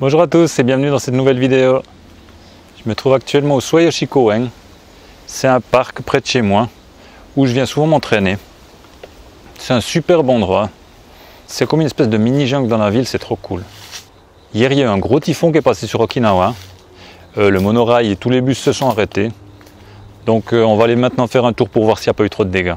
Bonjour à tous et bienvenue dans cette nouvelle vidéo. Je me trouve actuellement au Suayoshi-koen. C'est un parc près de chez moi où je viens souvent m'entraîner. C'est un superbe endroit. C'est comme une espèce de mini-jungle dans la ville, c'est trop cool. Hier, il y a eu un gros typhon qui est passé sur Okinawa. Le monorail et tous les bus se sont arrêtés. Donc on va aller maintenant faire un tour pour voir s'il n'y a pas eu trop de dégâts.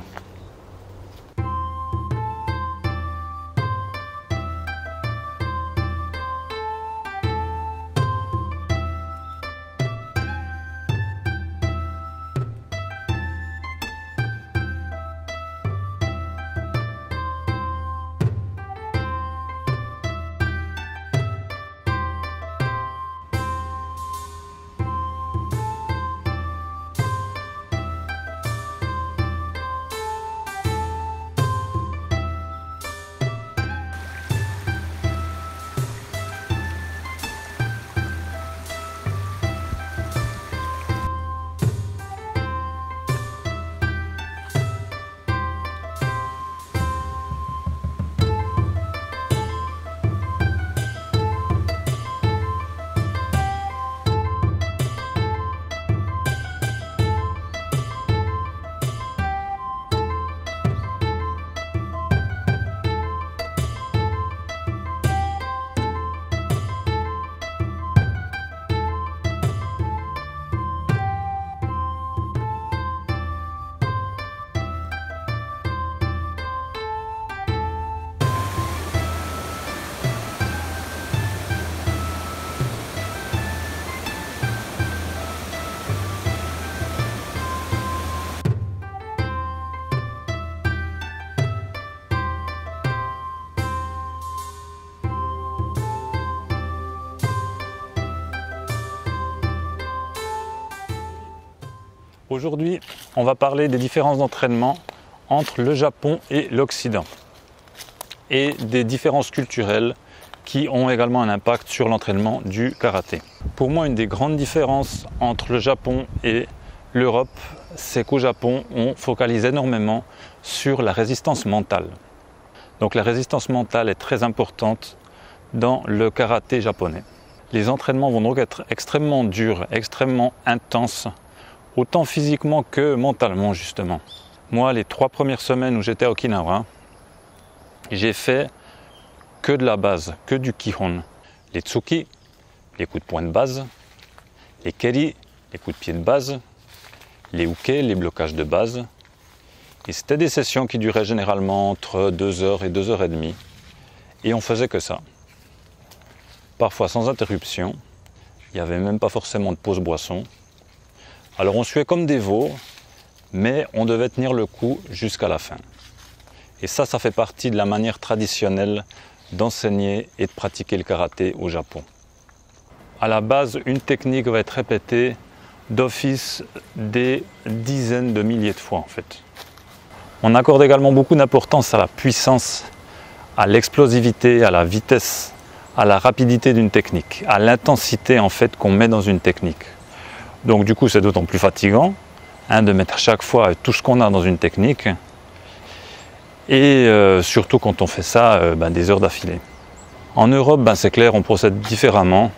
Aujourd'hui, on va parler des différences d'entraînement entre le Japon et l'Occident et des différences culturelles qui ont également un impact sur l'entraînement du karaté. Pour moi, une des grandes différences entre le Japon et l'Europe, c'est qu'au Japon, on focalise énormément sur la résistance mentale. Donc la résistance mentale est très importante dans le karaté japonais. Les entraînements vont donc être extrêmement durs, extrêmement intenses, autant physiquement que mentalement justement. Moi, les 3 premières semaines où j'étais à Okinawa, j'ai fait que de la base, que du Kihon. Les tsuki, les coups de poing de base, les keri, les coups de pied de base, les uke, les blocages de base. Et c'était des sessions qui duraient généralement entre 2 heures et 2 heures et demie. Et on faisait que ça. Parfois sans interruption. Il n'y avait même pas forcément de pause boisson. Alors on suait comme des veaux, mais on devait tenir le coup jusqu'à la fin. Et ça fait partie de la manière traditionnelle d'enseigner et de pratiquer le karaté au Japon. À la base, une technique va être répétée d'office des dizaines de milliers de fois en fait. On accorde également beaucoup d'importance à la puissance, à l'explosivité, à la vitesse, à la rapidité d'une technique, à l'intensité en fait qu'on met dans une technique. Donc du coup c'est d'autant plus fatigant de mettre chaque fois tout ce qu'on a dans une technique et surtout quand on fait ça des heures d'affilée. En Europe c'est clair, on procède différemment.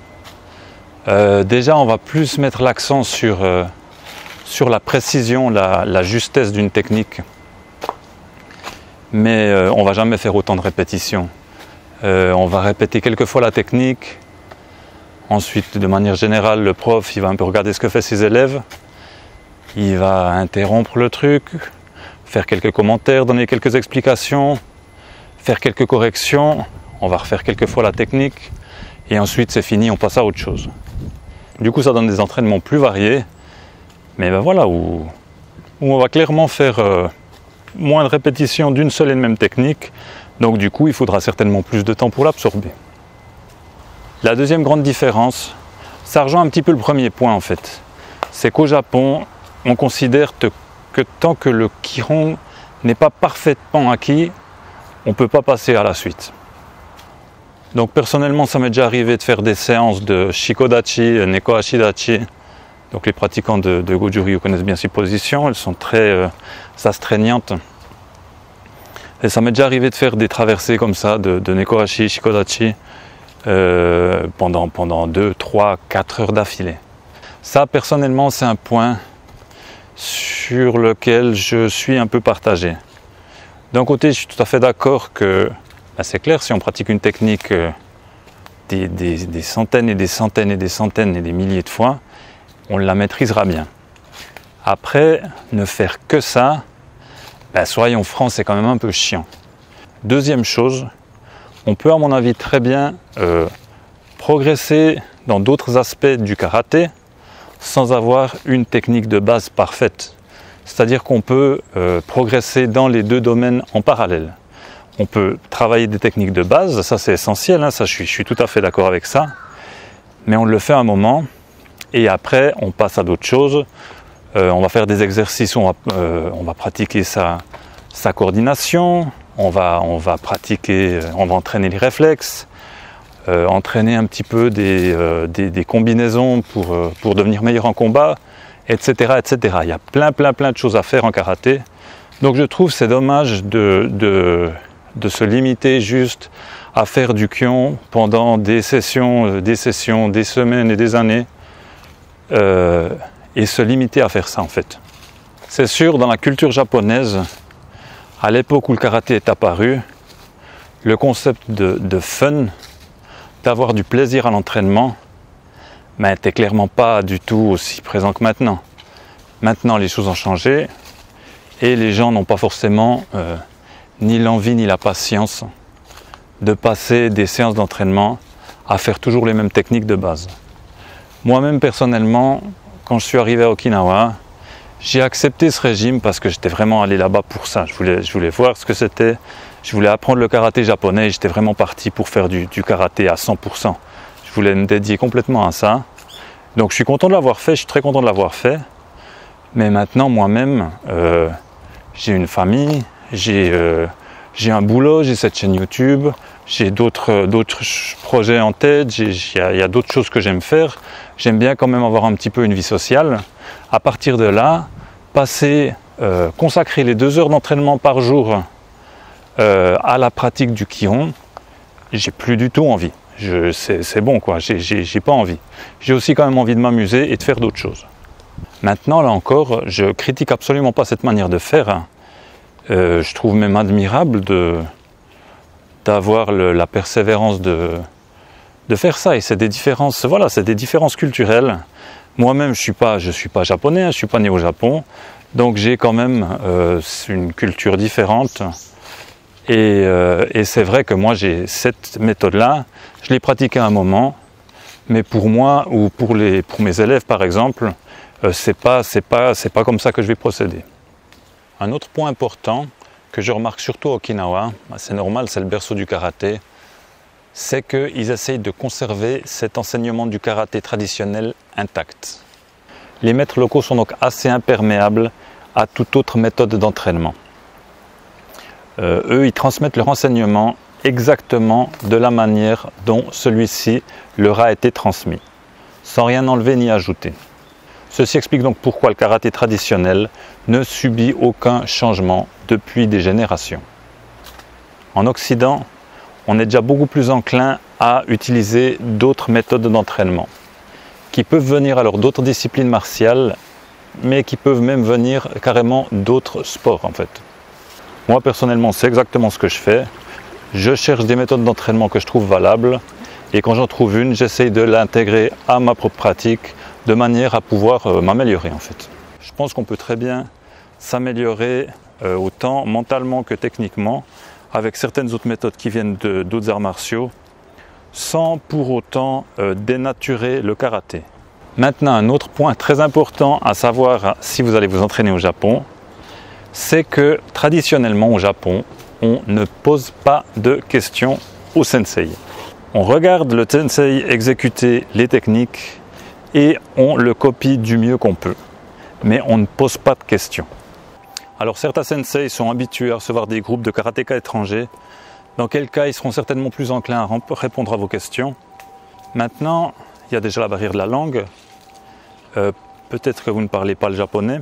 Déjà on va plus mettre l'accent sur la précision, la justesse d'une technique, mais on ne va jamais faire autant de répétitions. On va répéter quelques fois la technique. Ensuite, de manière générale, le prof, il va un peu regarder ce que fait ses élèves. Il va interrompre le truc, faire quelques commentaires, donner quelques explications, faire quelques corrections. On va refaire quelques fois la technique. Et ensuite, c'est fini, on passe à autre chose. Du coup, ça donne des entraînements plus variés. Mais voilà, où on va clairement faire moins de répétitions d'une seule et même technique. Donc du coup, il faudra certainement plus de temps pour l'absorber. La deuxième grande différence, ça rejoint un petit peu le premier point en fait, c'est qu'au Japon, on considère que tant que le Kihon n'est pas parfaitement acquis, on ne peut pas passer à la suite. Donc personnellement, ça m'est déjà arrivé de faire des séances de Shikodachi, Neko Ashidachi. Donc les pratiquants de Goju-Ryu connaissent bien ces positions, elles sont très astreignantes. Et ça m'est déjà arrivé de faire des traversées comme ça, de Neko Ashi, Shikodachi, pendant 2, 3, 4 heures d'affilée. Ça, personnellement, c'est un point sur lequel je suis un peu partagé. D'un côté, je suis tout à fait d'accord que, c'est clair, si on pratique une technique des centaines et des centaines et des centaines et des milliers de fois, on la maîtrisera bien. Après, ne faire que ça, soyons francs, c'est quand même un peu chiant. Deuxième chose, on peut à mon avis très bien progresser dans d'autres aspects du karaté sans avoir une technique de base parfaite. C'est-à-dire qu'on peut progresser dans les deux domaines en parallèle. On peut travailler des techniques de base, ça c'est essentiel, ça je suis tout à fait d'accord avec ça, mais on le fait un moment et après on passe à d'autres choses. On va faire des exercices, on va pratiquer sa coordination, on va entraîner les réflexes, entraîner un petit peu des combinaisons pour devenir meilleur en combat, etc., etc. Il y a plein de choses à faire en karaté. Donc je trouve c'est dommage de se limiter juste à faire du kyon pendant des sessions, des semaines et des années, et se limiter à faire ça en fait. C'est sûr, dans la culture japonaise, à l'époque où le karaté est apparu, le concept de fun, d'avoir du plaisir à l'entraînement, n'était clairement pas du tout aussi présent que maintenant. Maintenant, les choses ont changé et les gens n'ont pas forcément ni l'envie ni la patience de passer des séances d'entraînement à faire toujours les mêmes techniques de base. Moi-même, personnellement, quand je suis arrivé à Okinawa, j'ai accepté ce régime parce que j'étais vraiment allé là-bas pour ça. Je voulais voir ce que c'était. Je voulais apprendre le karaté japonais et j'étais vraiment parti pour faire du karaté à 100%. Je voulais me dédier complètement à ça. Donc je suis content de l'avoir fait, je suis très content de l'avoir fait. Mais maintenant, moi-même, j'ai une famille, j'ai un boulot, j'ai cette chaîne YouTube, j'ai d'autres projets en tête, il y a d'autres choses que j'aime faire. J'aime bien quand même avoir un petit peu une vie sociale. À partir de là, consacrer les 2 heures d'entraînement par jour à la pratique du Kion, j'ai plus du tout envie. C'est bon quoi, j'ai pas envie. J'ai aussi quand même envie de m'amuser et de faire d'autres choses. Maintenant, là encore, je critique absolument pas cette manière de faire. Je trouve même admirable d'avoir la persévérance de faire ça. Et c'est des différences, voilà, c'est des différences culturelles. Moi-même, je suis pas japonais, je suis pas né au Japon, donc j'ai quand même une culture différente. Et c'est vrai que moi, j'ai cette méthode-là. Je l'ai pratiquée à un moment, mais pour moi ou pour mes élèves, par exemple, c'est pas comme ça que je vais procéder. Un autre point important que je remarque surtout à Okinawa, c'est normal, c'est le berceau du karaté, c'est qu'ils essayent de conserver cet enseignement du karaté traditionnel intact. Les maîtres locaux sont donc assez imperméables à toute autre méthode d'entraînement. Eux, ils transmettent leur enseignement exactement de la manière dont celui-ci leur a été transmis, sans rien enlever ni ajouter. Ceci explique donc pourquoi le karaté traditionnel ne subit aucun changement depuis des générations. En Occident, on est déjà beaucoup plus enclin à utiliser d'autres méthodes d'entraînement, qui peuvent venir alors d'autres disciplines martiales, mais qui peuvent même venir carrément d'autres sports en fait. Moi personnellement, c'est exactement ce que je fais. Je cherche des méthodes d'entraînement que je trouve valables, et quand j'en trouve une, j'essaye de l'intégrer à ma propre pratique, de manière à pouvoir m'améliorer en fait. Je pense qu'on peut très bien s'améliorer autant mentalement que techniquement avec certaines autres méthodes qui viennent d'autres arts martiaux sans pour autant dénaturer le karaté. Maintenant, un autre point très important à savoir si vous allez vous entraîner au Japon, c'est que traditionnellement au Japon, on ne pose pas de questions au sensei. On regarde le sensei exécuter les techniques et on le copie du mieux qu'on peut. Mais on ne pose pas de questions. Alors certains sensei sont habitués à recevoir des groupes de karatéka étrangers, dans quel cas ils seront certainement plus enclins à répondre à vos questions. Maintenant, il y a déjà la barrière de la langue. Peut-être que vous ne parlez pas le japonais,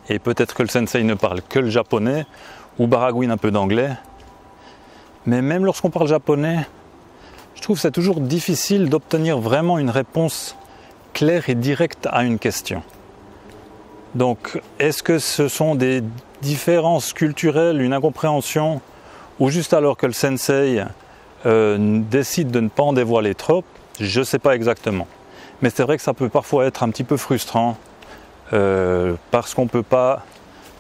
et peut-être que le sensei ne parle que le japonais, ou baragouine un peu d'anglais. Mais même lorsqu'on parle japonais, Je trouve que c'est toujours difficile d'obtenir vraiment une réponse claire et directe à une question. Donc, est-ce que ce sont des différences culturelles, une incompréhension, ou juste alors que le sensei décide de ne pas en dévoiler trop? Je ne sais pas exactement. Mais c'est vrai que ça peut parfois être un petit peu frustrant parce qu'on ne peut pas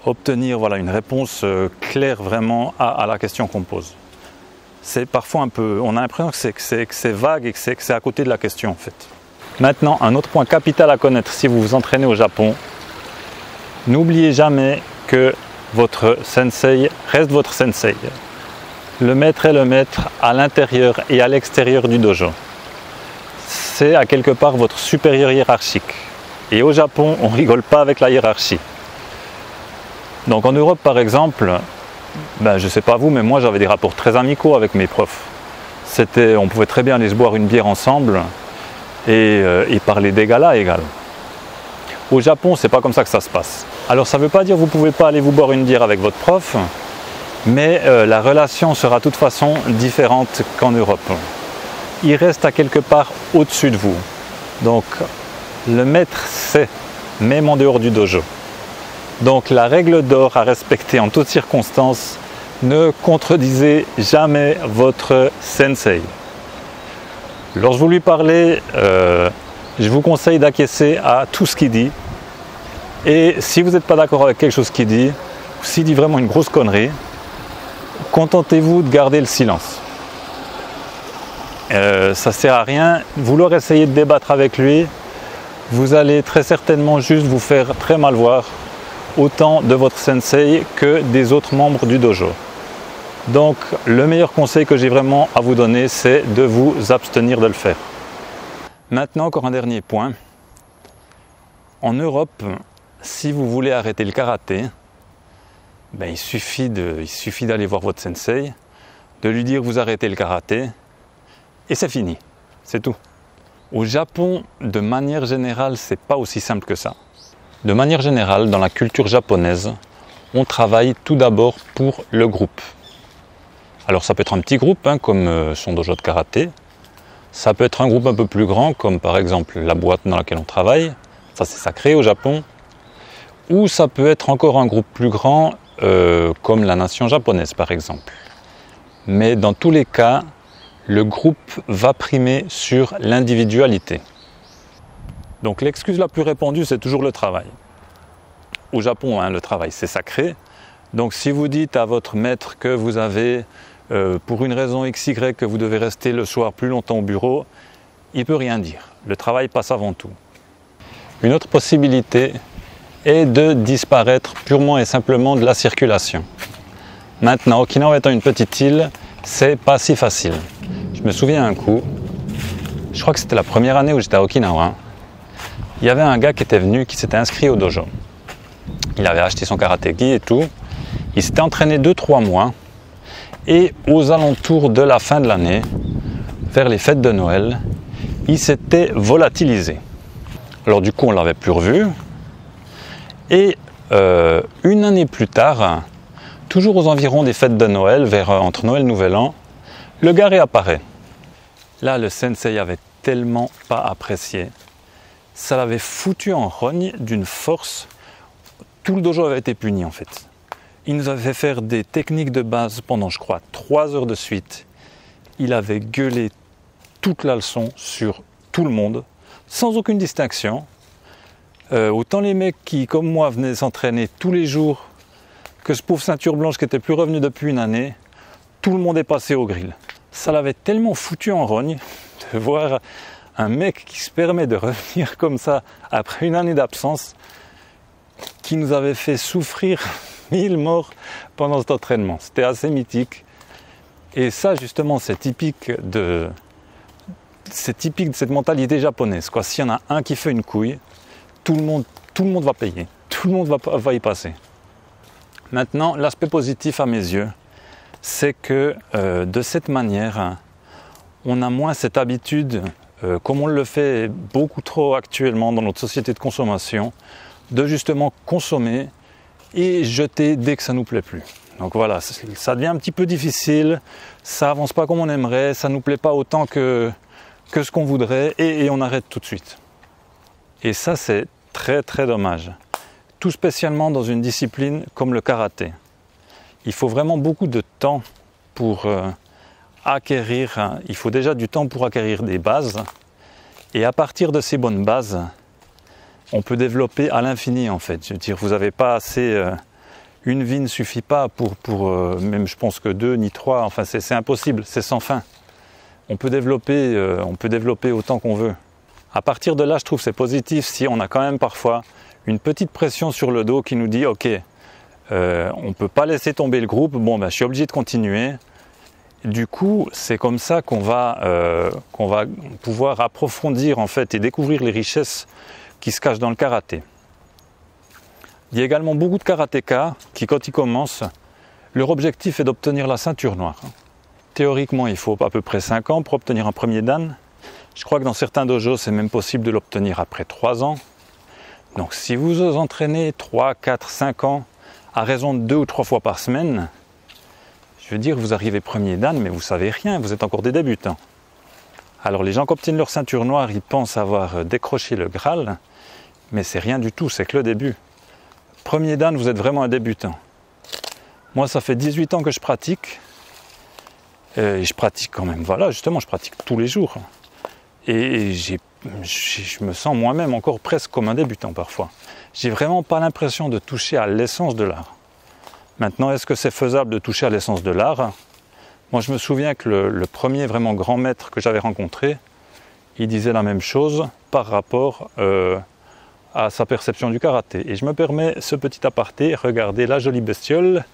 obtenir une réponse claire vraiment à la question qu'on pose. C'est parfois un peu, on a l'impression que c'est vague et que c'est à côté de la question en fait. Maintenant, un autre point capital à connaître si vous vous entraînez au Japon, n'oubliez jamais que votre sensei reste votre sensei. Le maître est le maître à l'intérieur et à l'extérieur du dojo. C'est à quelque part votre supérieur hiérarchique. Et au Japon, on ne rigole pas avec la hiérarchie. Donc en Europe par exemple, je ne sais pas vous, mais moi j'avais des rapports très amicaux avec mes profs. On pouvait très bien aller se boire une bière ensemble et parler d'égal à égal. Au Japon, c'est pas comme ça que ça se passe. Alors ça ne veut pas dire que vous ne pouvez pas aller vous boire une bière avec votre prof, mais la relation sera de toute façon différente qu'en Europe. Il reste à quelque part au-dessus de vous. Donc le maître sait, même en dehors du dojo. Donc la règle d'or à respecter en toutes circonstances, ne contredisez jamais votre sensei. Lorsque vous lui parlez, je vous conseille d'acquiescer à tout ce qu'il dit. Et si vous n'êtes pas d'accord avec quelque chose qu'il dit, ou s'il dit vraiment une grosse connerie, contentez-vous de garder le silence. Ça ne sert à rien. Vouloir essayer de débattre avec lui, vous allez très certainement juste vous faire très mal voir, autant de votre sensei que des autres membres du dojo. Donc le meilleur conseil que j'ai vraiment à vous donner, c'est de vous abstenir de le faire. Maintenant encore un dernier point. En Europe, si vous voulez arrêter le karaté, il suffit d'aller voir votre sensei, de lui dire que vous arrêtez le karaté et c'est fini, c'est tout. Au Japon, de manière générale, c'est pas aussi simple que ça. De manière générale, dans la culture japonaise, on travaille tout d'abord pour le groupe. Alors ça peut être un petit groupe, comme son dojo de karaté. Ça peut être un groupe un peu plus grand, comme par exemple la boîte dans laquelle on travaille. Ça c'est sacré au Japon. Ou ça peut être encore un groupe plus grand, comme la nation japonaise par exemple. Mais dans tous les cas, le groupe va primer sur l'individualité. Donc l'excuse la plus répandue, c'est toujours le travail. Au Japon, le travail, c'est sacré. Donc si vous dites à votre maître que vous avez, pour une raison XY, que vous devez rester le soir plus longtemps au bureau, il ne peut rien dire. Le travail passe avant tout. Une autre possibilité est de disparaître purement et simplement de la circulation. Maintenant, Okinawa étant une petite île, c'est pas si facile. Je me souviens un coup, je crois que c'était la première année où j'étais à Okinawa, il y avait un gars qui était venu, qui s'était inscrit au dojo. Il avait acheté son karaté-gi et tout. Il s'était entraîné 2-3 mois. Et aux alentours de la fin de l'année, vers les fêtes de Noël, il s'était volatilisé. Alors du coup, on ne l'avait plus revu. Et une année plus tard, toujours aux environs des fêtes de Noël, entre Noël et Nouvel An, le gars réapparaît. Là, le sensei avait tellement pas apprécié. Ça l'avait foutu en rogne d'une force. Tout le dojo avait été puni en fait. Il nous avait fait faire des techniques de base pendant, je crois, 3 heures de suite. Il avait gueulé toute la leçon sur tout le monde, sans aucune distinction. Autant les mecs qui, comme moi, venaient s'entraîner tous les jours, que ce pauvre ceinture blanche qui n'était plus revenu depuis une année, tout le monde est passé au grill. Ça l'avait tellement foutu en rogne de voir un mec qui se permet de revenir comme ça après une année d'absence, qui nous avait fait souffrir 1000 morts pendant cet entraînement. C'était assez mythique. Et ça, justement, c'est typique de cette mentalité japonaise. S'il y en a un qui fait une couille, tout le monde va payer. Tout le monde va y passer. Maintenant, l'aspect positif à mes yeux, c'est que de cette manière, on a moins cette habitude, comme on le fait beaucoup trop actuellement dans notre société de consommation, de justement consommer et jeter dès que ça ne nous plaît plus. Donc voilà, ça devient un petit peu difficile, ça avance pas comme on aimerait, ça nous plaît pas autant que ce qu'on voudrait et on arrête tout de suite. Et ça, c'est très très dommage. Tout spécialement dans une discipline comme le karaté. Il faut vraiment beaucoup de temps pour acquérir, il faut déjà du temps pour acquérir des bases. Et à partir de ces bonnes bases, on peut développer à l'infini en fait. Je veux dire, vous n'avez pas assez, une vie ne suffit pas pour même je pense que 2 ni 3, enfin c'est impossible, c'est sans fin. On peut développer autant qu'on veut. À partir de là, je trouve c'est positif si on a quand même parfois une petite pression sur le dos qui nous dit ok, on ne peut pas laisser tomber le groupe, bon ben je suis obligé de continuer. Du coup, c'est comme ça qu'on va pouvoir approfondir en fait et découvrir les richesses qui se cachent dans le karaté. Il y a également beaucoup de karatékas qui, quand ils commencent, leur objectif est d'obtenir la ceinture noire. Théoriquement, il faut à peu près 5 ans pour obtenir un premier dan. Je crois que dans certains dojos, c'est même possible de l'obtenir après 3 ans. Donc si vous vous entraînez 3, 4, 5 ans à raison de 2 ou 3 fois par semaine, je veux dire, vous arrivez premier dan, mais vous ne savez rien, vous êtes encore des débutants. Alors les gens qui obtiennent leur ceinture noire, ils pensent avoir décroché le Graal, mais c'est rien du tout, c'est que le début. Premier dan, vous êtes vraiment un débutant. Moi, ça fait 18 ans que je pratique, et je pratique quand même, voilà, justement, je pratique tous les jours. Et je me sens moi-même encore presque comme un débutant parfois. J'ai vraiment pas l'impression de toucher à l'essence de l'art. Maintenant, est-ce que c'est faisable de toucher à l'essence de l'art? Moi, je me souviens que le premier vraiment grand maître que j'avais rencontré, il disait la même chose par rapport à sa perception du karaté. Et je me permets ce petit aparté, regardez la jolie bestiole.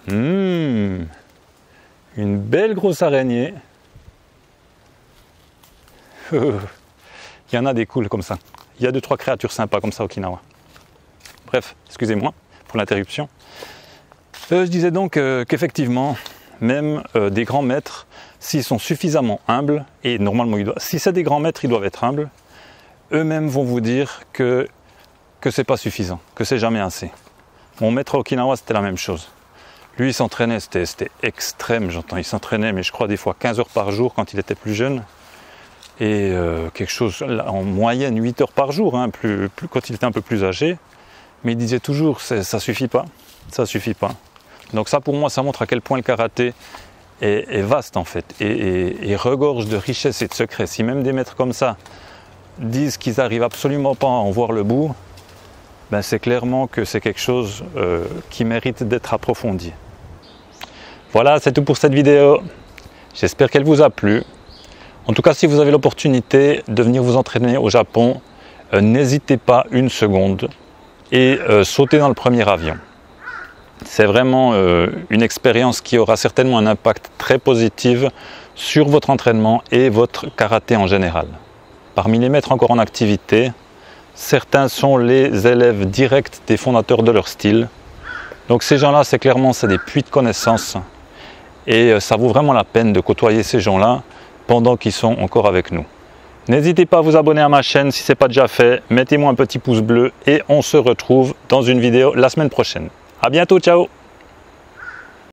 Une belle grosse araignée. Il y en a des cools comme ça. Il y a 2-3 créatures sympas comme ça au Okinawa. Bref, excusez-moi pour l'interruption. Je disais donc qu'effectivement, même des grands maîtres, s'ils sont suffisamment humbles, et normalement, si c'est des grands maîtres, ils doivent être humbles, eux-mêmes vont vous dire que c'est pas suffisant, que c'est jamais assez. Mon maître à Okinawa, c'était la même chose. Lui, il s'entraînait, c'était extrême, j'entends. Il s'entraînait, mais je crois des fois 15 heures par jour quand il était plus jeune. Et quelque chose, en moyenne 8 heures par jour, hein, quand il était un peu plus âgé. Mais il disait toujours, ça suffit pas, ça suffit pas. Donc ça, pour moi, ça montre à quel point le karaté est vaste en fait, et regorge de richesses et de secrets. Si même des maîtres comme ça disent qu'ils n'arrivent absolument pas à en voir le bout, ben c'est clairement que c'est quelque chose qui mérite d'être approfondi. Voilà, c'est tout pour cette vidéo. J'espère qu'elle vous a plu. En tout cas, si vous avez l'opportunité de venir vous entraîner au Japon, n'hésitez pas une seconde et sautez dans le premier avion. C'est vraiment une expérience qui aura certainement un impact très positif sur votre entraînement et votre karaté en général. Parmi les maîtres encore en activité, certains sont les élèves directs des fondateurs de leur style. Donc ces gens-là, c'est des puits de connaissances et ça vaut vraiment la peine de côtoyer ces gens-là pendant qu'ils sont encore avec nous. N'hésitez pas à vous abonner à ma chaîne si ce n'est pas déjà fait, mettez-moi un petit pouce bleu et on se retrouve dans une vidéo la semaine prochaine. À bientôt, ciao!